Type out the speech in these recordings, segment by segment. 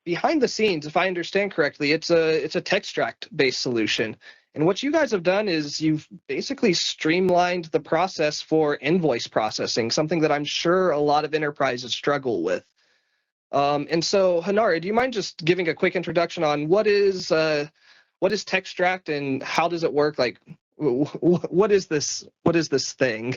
behind the scenes, if I understand correctly, it's a TextRact-based solution. And what you guys have done is you've basically streamlined the process for invoice processing, something that I'm sure a lot of enterprises struggle with. And so, Hanara, do you mind just giving a quick introduction on what is TextRact and how does it work? Like, what is this? What is this thing?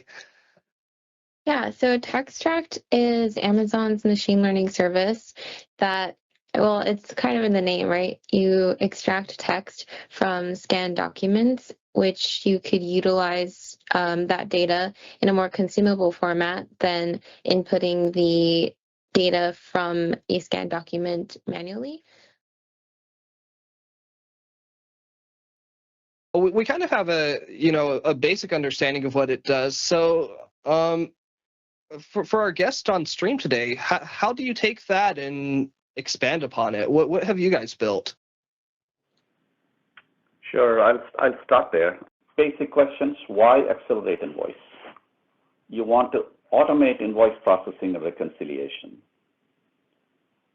Yeah, so TextRact is Amazon's machine learning service that, well, it's kind of in the name, right? You extract text from scanned documents, which you could utilize that data in a more consumable format than inputting the data from a scanned document manually. We kind of have a basic understanding of what it does. So for our guest on stream today, how do you take that and expand upon it? What have you guys built? Sure, I'll start there. Basic questions: why X.CELERATE Invoice? You want to automate invoice processing and reconciliation.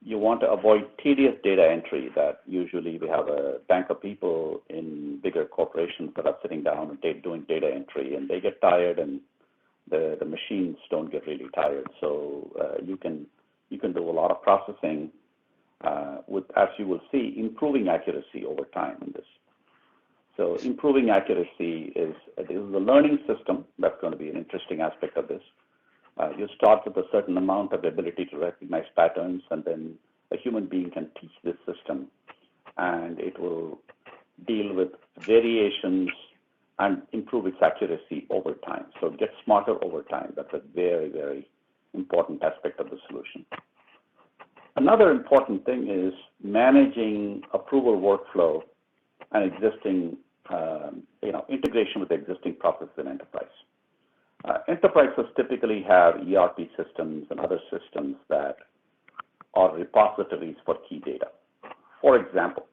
You want to avoid tedious data entry that usually we have a bank of people in bigger corporations that are sitting down and doing data entry, and they get tired and the machines don't get really tired. So you can do a lot of processing with, as you will see, improving accuracy over time in this. So improving accuracy is a learning system. That's going to be an interesting aspect of this. You start with a certain amount of ability to recognize patterns, and then a human being can teach this system, and it will deal with variations and improve its accuracy over time. So it gets smarter over time. That's a very, very important aspect of the solution. Another important thing is managing approval workflow and existing, integration with existing processes in enterprise. Enterprises typically have ERP systems and other systems that are repositories for key data. For example,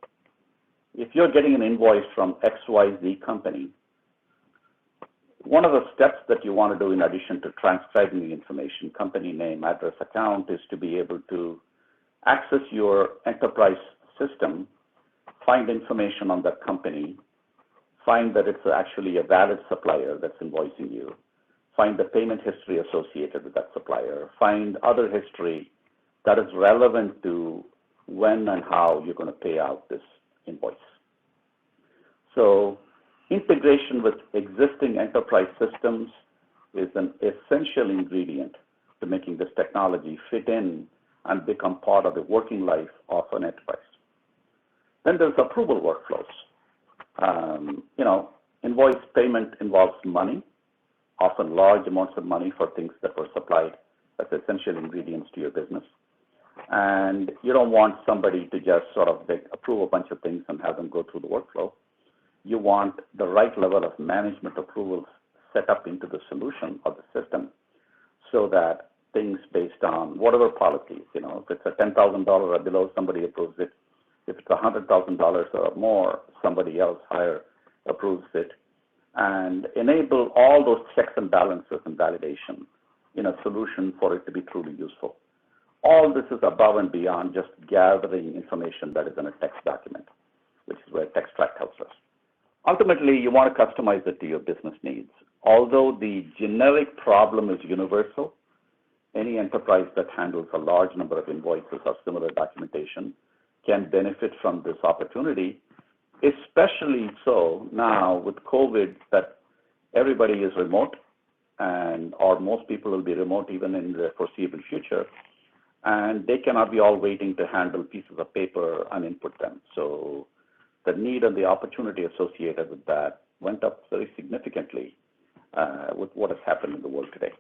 if you're getting an invoice from XYZ company, one of the steps that you want to do in addition to transcribing the information, company name, address, account, is to be able to access your enterprise system, find information on that company, find that it's actually a valid supplier that's invoicing you, find the payment history associated with that supplier, find other history that is relevant to when and how you're going to pay out this invoice. So integration with existing enterprise systems is an essential ingredient to making this technology fit in and become part of the working life of an enterprise. Then there's approval workflows. Invoice payment involves money, often large amounts of money for things that were supplied as essential ingredients to your business. And you don't want somebody to just sort of approve a bunch of things and have them go through the workflow. You want the right level of management approvals set up into the solution or the system so that things based on whatever policies, if it's a $10,000 or below, somebody approves it. If it's $100,000 or more, somebody else higher approves it, and enable all those checks and balances and validation in a solution for it to be truly useful. All this is above and beyond just gathering information that is in a text document, which is where TextRact helps us. Ultimately, you want to customize it to your business needs. Although the generic problem is universal, any enterprise that handles a large number of invoices or similar documentation can benefit from this opportunity, especially so now with COVID, that everybody is remote, or most people will be remote even in the foreseeable future, and they cannot be all waiting to handle pieces of paper and input them. So the need and the opportunity associated with that went up very significantly with what has happened in the world today.